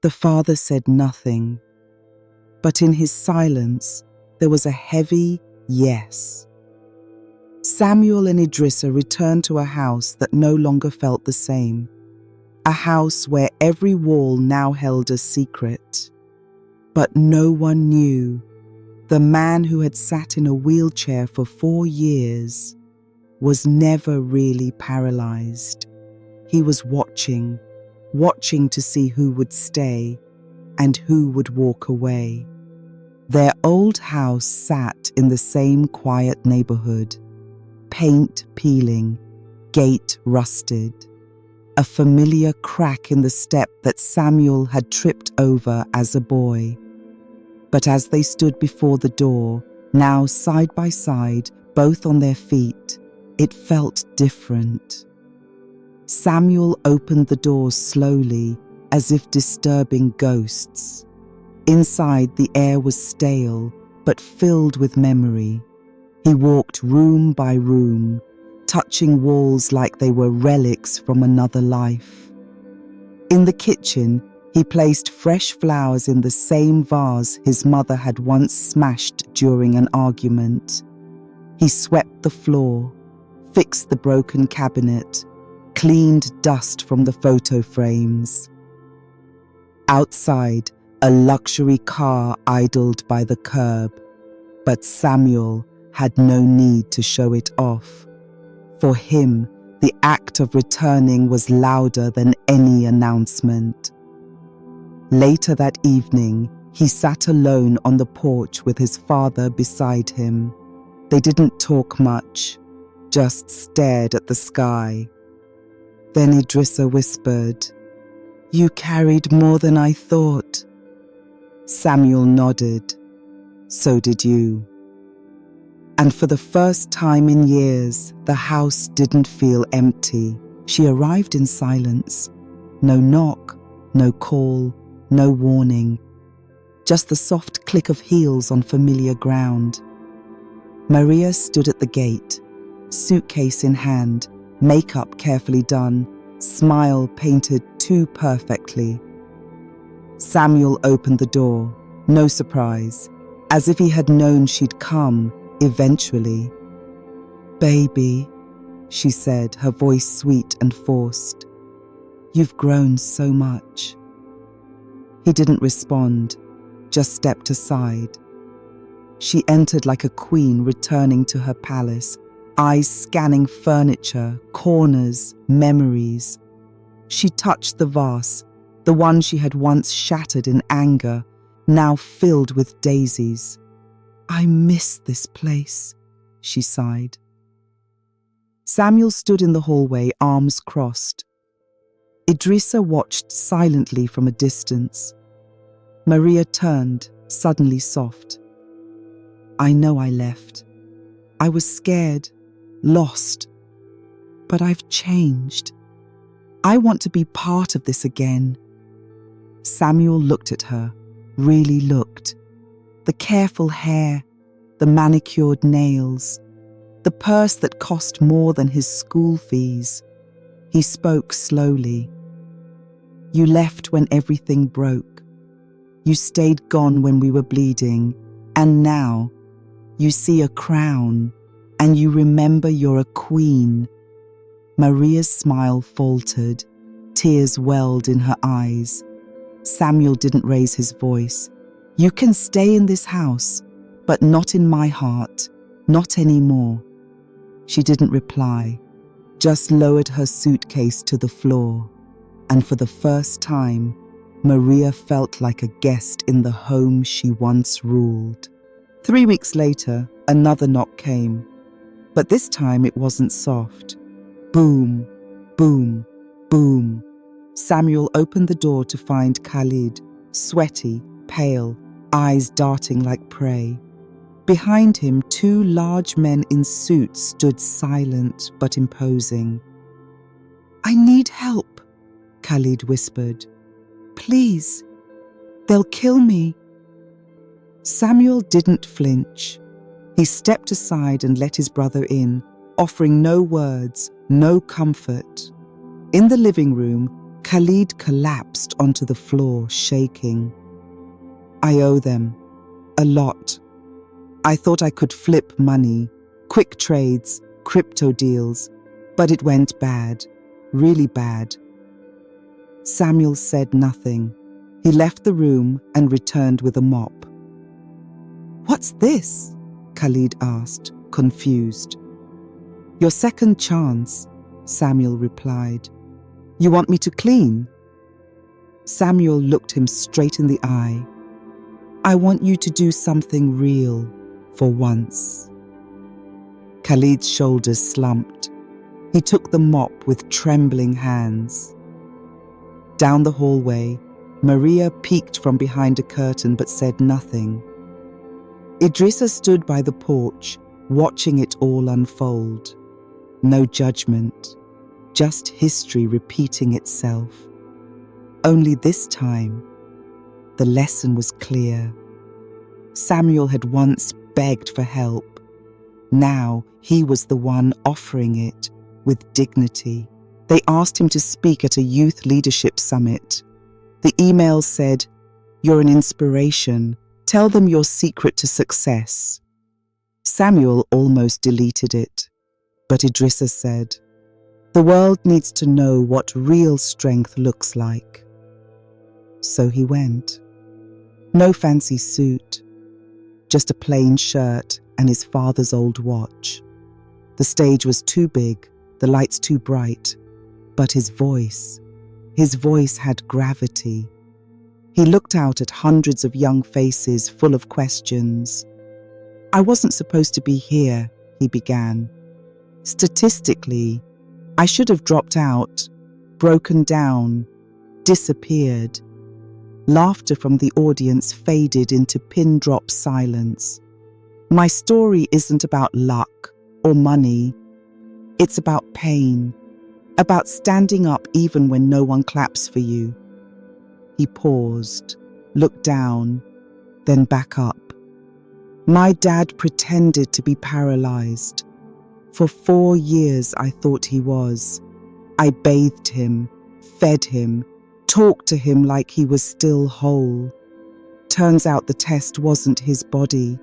The father said nothing, but in his silence there was a heavy yes. Samuel and Idrissa returned to a house that no longer felt the same, a house where every wall now held a secret. But no one knew the man who had sat in a wheelchair for 4 years was never really paralyzed. He was watching to see who would stay and who would walk away. Their old house sat in the same quiet neighborhood, paint peeling, gate rusted, a familiar crack in the step that Samuel had tripped over as a boy. But as they stood before the door, now side by side, both on their feet, it felt different. Samuel opened the door slowly, as if disturbing ghosts. Inside, the air was stale, but filled with memory. He walked room by room, touching walls like they were relics from another life. In the kitchen, he placed fresh flowers in the same vase his mother had once smashed during an argument. He swept the floor, fixed the broken cabinet, cleaned dust from the photo frames. Outside, a luxury car idled by the curb, but Samuel had no need to show it off. For him, the act of returning was louder than any announcement. Later that evening, he sat alone on the porch with his father beside him. They didn't talk much, just stared at the sky. Then Idrissa whispered, "You carried more than I thought." Samuel nodded. "So did you." And for the first time in years, the house didn't feel empty. She arrived in silence. No knock, no call, no warning. Just the soft click of heels on familiar ground. Maria stood at the gate, suitcase in hand, makeup carefully done, smile painted too perfectly. Samuel opened the door, no surprise, as if he had known she'd come eventually. "Baby," she said, her voice sweet and forced. "You've grown so much." He didn't respond, just stepped aside. She entered like a queen returning to her palace, eyes scanning furniture, corners, memories. She touched the vase, the one she had once shattered in anger, now filled with daisies. "I miss this place," she sighed. Samuel stood in the hallway, arms crossed. Idrissa watched silently from a distance. Maria turned, suddenly soft. "I know I left. I was scared, lost. But I've changed. I want to be part of this again." Samuel looked at her, really looked. The careful hair, the manicured nails, the purse that cost more than his school fees. He spoke slowly. "You left when everything broke. You stayed gone when we were bleeding, and now you see a crown, and you remember you're a queen." Maria's smile faltered, tears welled in her eyes. Samuel didn't raise his voice. "You can stay in this house, but not in my heart, not anymore." She didn't reply, just lowered her suitcase to the floor, and for the first time, Maria felt like a guest in the home she once ruled. 3 weeks later, another knock came, but this time it wasn't soft. Boom, boom, boom. Samuel opened the door to find Khalid, sweaty, pale, eyes darting like prey. Behind him, 2 large men in suits stood silent but imposing. "I need help," Khalid whispered. "Please, they'll kill me." Samuel didn't flinch. He stepped aside and let his brother in, offering no words, no comfort. In the living room, Khalid collapsed onto the floor, shaking. I owe them. A lot. I thought I could flip money, quick trades, crypto deals, but it went bad, really bad. Samuel said nothing. He left the room and returned with a mop. What's this? Khalid asked, confused. Your second chance, Samuel replied. You want me to clean? Samuel looked him straight in the eye. I want you to do something real for once. Khalid's shoulders slumped. He took the mop with trembling hands. Down the hallway, Maria peeked from behind a curtain but said nothing. Idrissa stood by the porch, watching it all unfold. No judgment, just history repeating itself. Only this time, the lesson was clear. Samuel had once begged for help. Now he was the one offering it with dignity. They asked him to speak at a youth leadership summit. The email said, "You're an inspiration. Tell them your secret to success." Samuel almost deleted it, but Idrissa said, "The world needs to know what real strength looks like." So he went. No fancy suit, just a plain shirt and his father's old watch. The stage was too big, the lights too bright, but his voice had gravity. He looked out at hundreds of young faces full of questions. "I wasn't supposed to be here," he began. "Statistically, I should have dropped out, broken down, disappeared." Laughter from the audience faded into pin-drop silence. "My story isn't about luck or money. It's about pain, about standing up even when no one claps for you." He paused, looked down, then back up. "My dad pretended to be paralyzed. For 4 years I thought he was. I bathed him, fed him, talked to him like he was still whole. Turns out the test wasn't his body.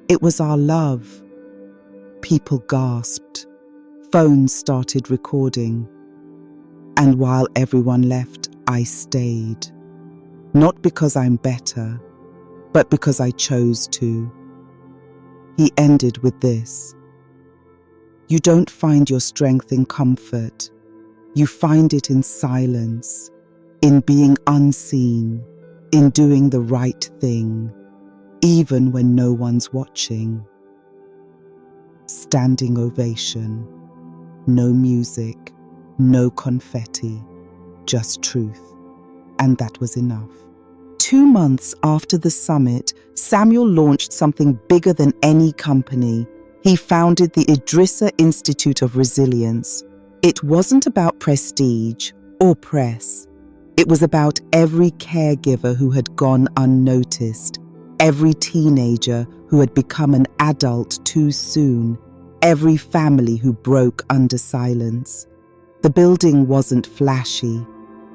It was our love." People gasped. Phones started recording. And while everyone left, I stayed. Not because I'm better, but because I chose to. He ended with this: "You don't find your strength in comfort. You find it in silence, in being unseen, in doing the right thing, even when no one's watching." Standing ovation. No music, no confetti, just truth. And that was enough. 2 months after the summit, Samuel launched something bigger than any company. He founded the Idrissa Institute of Resilience. It wasn't about prestige or press. It was about every caregiver who had gone unnoticed, every teenager who had become an adult too soon, every family who broke under silence. The building wasn't flashy.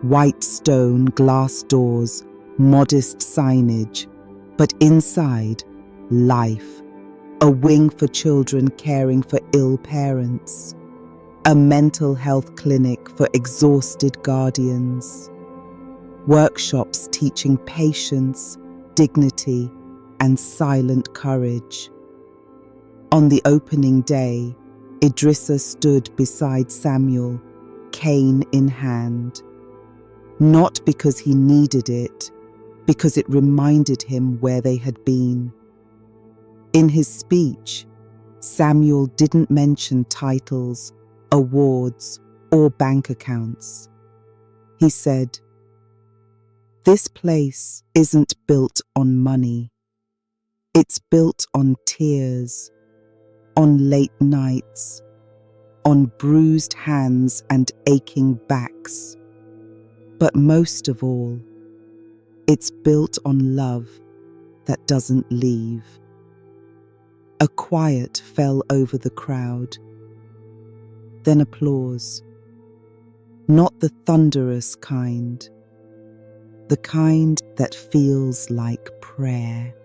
White stone, glass doors, modest signage, but inside, life. A wing for children caring for ill parents. A mental health clinic for exhausted guardians. Workshops teaching patience, dignity, and silent courage. On the opening day, Idrissa stood beside Samuel, cane in hand. Not because he needed it, because it reminded him where they had been. In his speech, Samuel didn't mention titles, awards, or bank accounts. He said, "This place isn't built on money. It's built on tears, on late nights, on bruised hands and aching backs. But most of all, it's built on love that doesn't leave." A quiet fell over the crowd. Then applause. not the thunderous kind, the kind that feels like prayer.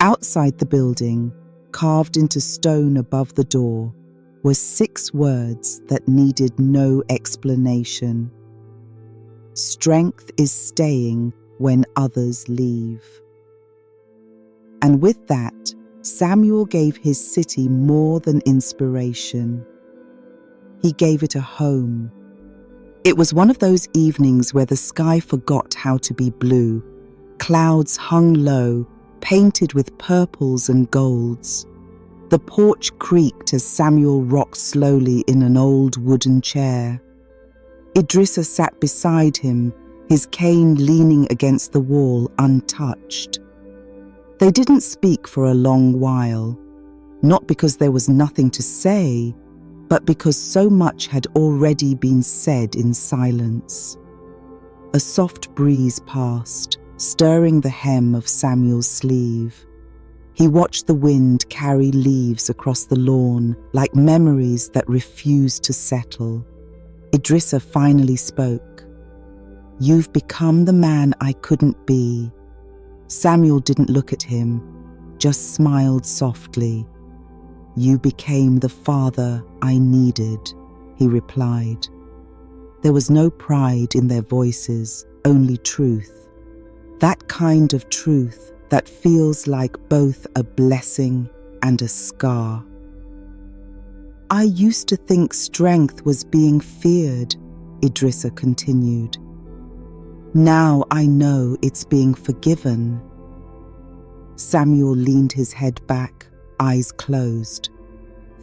Outside the building, carved into stone above the door, were 6 words that needed no explanation. Strength is staying when others leave. And with that, Samuel gave his city more than inspiration. He gave it a home. It was one of those evenings where the sky forgot how to be blue. Clouds hung low, painted with purples and golds. The porch creaked as Samuel rocked slowly in an old wooden chair. Idrissa sat beside him, his cane leaning against the wall untouched. They didn't speak for a long while, not because there was nothing to say, but because so much had already been said in silence. A soft breeze passed, stirring the hem of Samuel's sleeve. He watched the wind carry leaves across the lawn like memories that refused to settle. Idrissa finally spoke. "You've become the man I couldn't be." Samuel didn't look at him, just smiled softly. "You became the father I needed," he replied. There was no pride in their voices, only truth. That kind of truth that feels like both a blessing and a scar. "I used to think strength was being feared," Idrissa continued. "Now I know it's being forgiven." Samuel leaned his head back, eyes closed,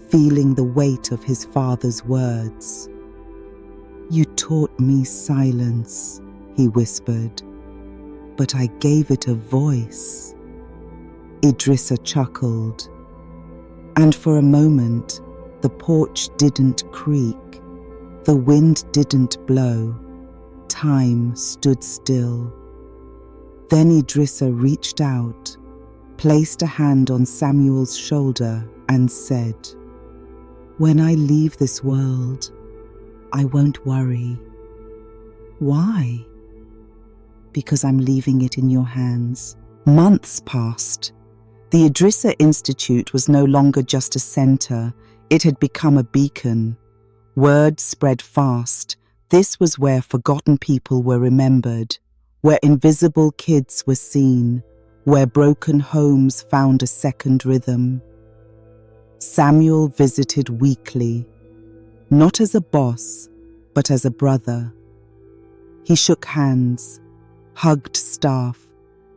feeling the weight of his father's words. "You taught me silence," he whispered, "but I gave it a voice." Idrissa chuckled, and for a moment, the porch didn't creak, the wind didn't blow, time stood still. Then Idrissa reached out, placed a hand on Samuel's shoulder and said, "When I leave this world, I won't worry." "Why?" "Because I'm leaving it in your hands." Months passed. The Idrissa Institute was no longer just a center, it had become a beacon. Word spread fast. This was where forgotten people were remembered, where invisible kids were seen, where broken homes found a second rhythm. Samuel visited weekly, not as a boss, but as a brother. He shook hands, hugged staff,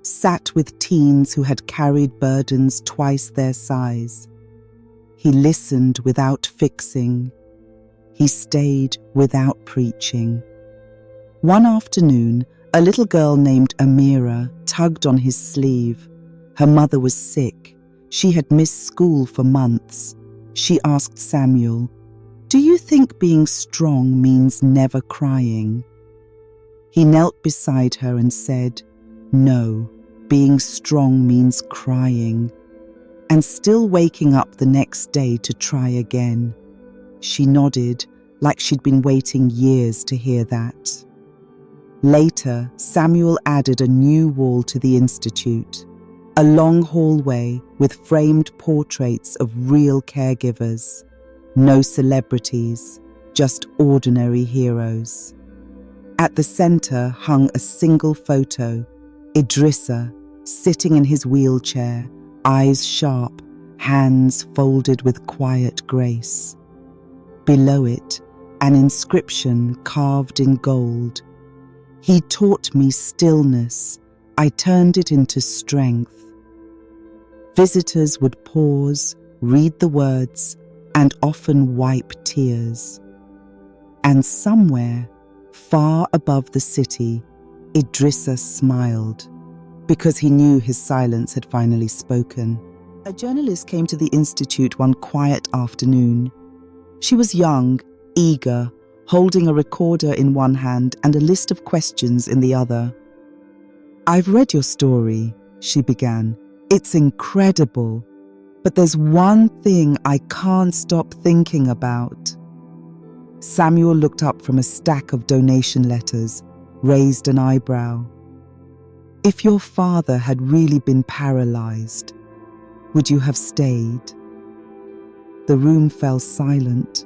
sat with teens who had carried burdens twice their size. He listened without fixing. He stayed without preaching. One afternoon, a little girl named Amira tugged on his sleeve. Her mother was sick. She had missed school for months. She asked Samuel, "Do you think being strong means never crying?" He knelt beside her and said, "No, being strong means crying," and still waking up the next day to try again. She nodded, like she'd been waiting years to hear that. Later, Samuel added a new wall to the institute, a long hallway with framed portraits of real caregivers. No celebrities, just ordinary heroes. At the center hung a single photo, Idrissa, sitting in his wheelchair, eyes sharp, hands folded with quiet grace. Below it, an inscription carved in gold. "He taught me stillness. I turned it into strength." Visitors would pause, read the words, and often wipe tears. And somewhere, far above the city, Idrissa smiled, because he knew his silence had finally spoken. A journalist came to the institute one quiet afternoon. She was young, eager, holding a recorder in one hand and a list of questions in the other. "I've read your story," she began. "It's incredible. But there's one thing I can't stop thinking about." Samuel looked up from a stack of donation letters, raised an eyebrow. If your father had really been paralyzed, would you have stayed? The room fell silent.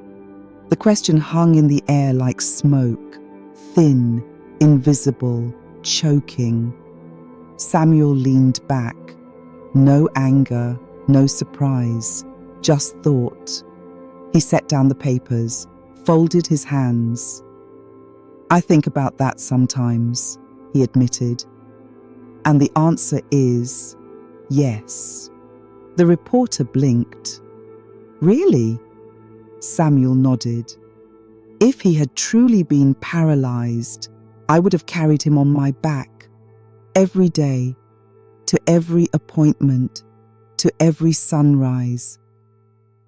The question hung in the air like smoke, thin, invisible, choking. Samuel leaned back. No anger, no surprise, just thought. He set down the papers, folded his hands. I think about that sometimes, he admitted. And the answer is yes. The reporter blinked. Really? Samuel nodded. If he had truly been paralyzed, I would have carried him on my back, every day, to every appointment, to every sunrise.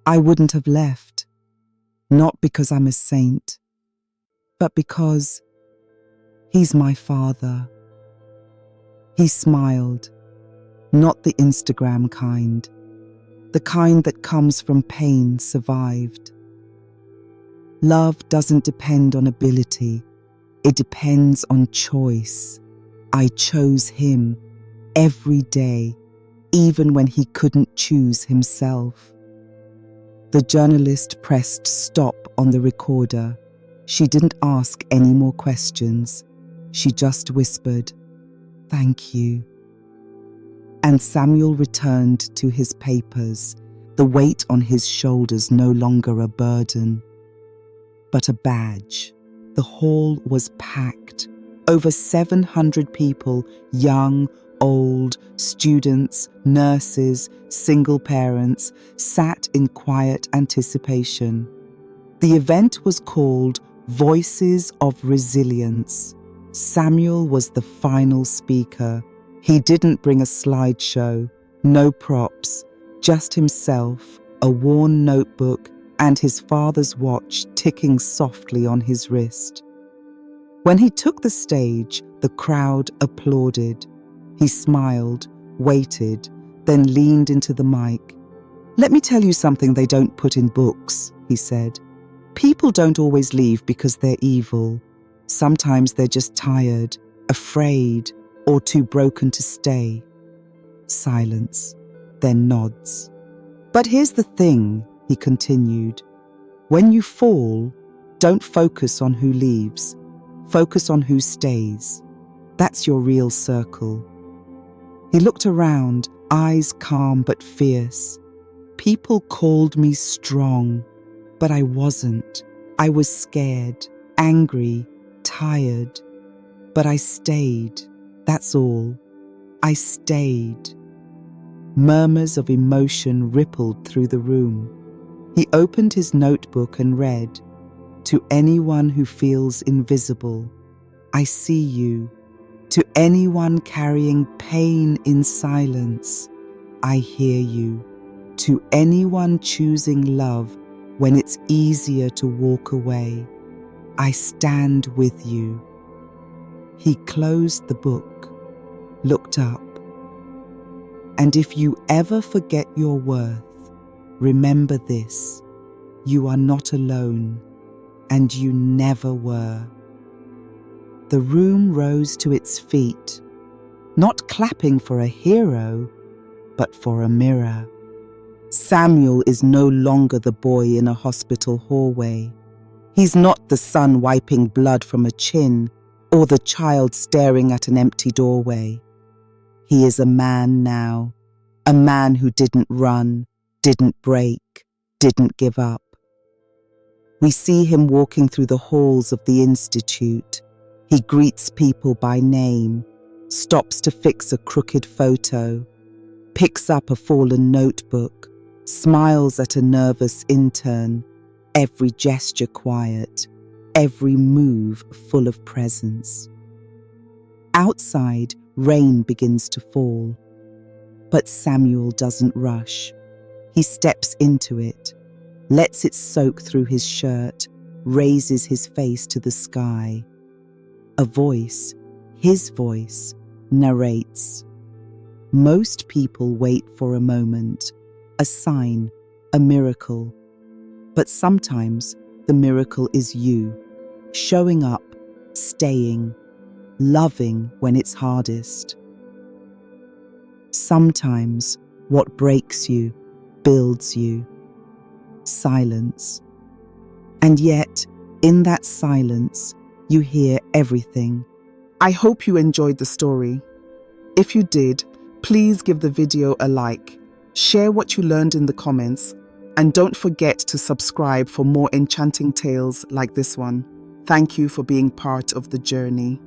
I wouldn't have left, not because I'm a saint, but because he's my father. He smiled, not the Instagram kind, the kind that comes from pain survived. Love doesn't depend on ability, it depends on choice. I chose him every day, even when he couldn't choose himself. The journalist pressed stop on the recorder. She didn't ask any more questions. She just whispered, "Thank you." And Samuel returned to his papers, the weight on his shoulders no longer a burden, but a badge. The hall was packed. Over 700 people, young, old, students, nurses, single parents, sat in quiet anticipation. The event was called Voices of Resilience. Samuel was the final speaker. He didn't bring a slideshow, no props, just himself, a worn notebook, and his father's watch ticking softly on his wrist. When he took the stage, the crowd applauded. He smiled, waited, then leaned into the mic. "Let me tell you something they don't put in books," he said. "People don't always leave because they're evil. Sometimes they're just tired, afraid, or too broken to stay." Silence, then nods. "But here's the thing," he continued. "When you fall, don't focus on who leaves. Focus on who stays. That's your real circle." He looked around, eyes calm but fierce. "People called me strong, but I wasn't. I was scared, angry, tired. But I stayed. That's all. I stayed." Murmurs of emotion rippled through the room. He opened his notebook and read, "To anyone who feels invisible, I see you. To anyone carrying pain in silence, I hear you. To anyone choosing love when it's easier to walk away, I stand with you." He closed the book, looked up. "And if you ever forget your worth, remember this: you are not alone, and you never were." The room rose to its feet, not clapping for a hero, but for a mirror. Samuel is no longer the boy in a hospital hallway. He's not the son wiping blood from a chin or the child staring at an empty doorway. He is a man now, a man who didn't run, didn't break, didn't give up. We see him walking through the halls of the Institute. He greets people by name, stops to fix a crooked photo, picks up a fallen notebook, smiles at a nervous intern, every gesture quiet, every move full of presence. Outside, rain begins to fall, but Samuel doesn't rush. He steps into it, lets it soak through his shirt, raises his face to the sky. A voice, his voice, narrates. Most people wait for a moment, a sign, a miracle. But sometimes The miracle is you, showing up, staying, loving when it's hardest. Sometimes what breaks you builds you. Silence. And yet, in that silence, you hear everything. I hope you enjoyed the story. If you did, please give the video a like, share what you learned in the comments, and don't forget to subscribe for more enchanting tales like this one. Thank you for being part of the journey.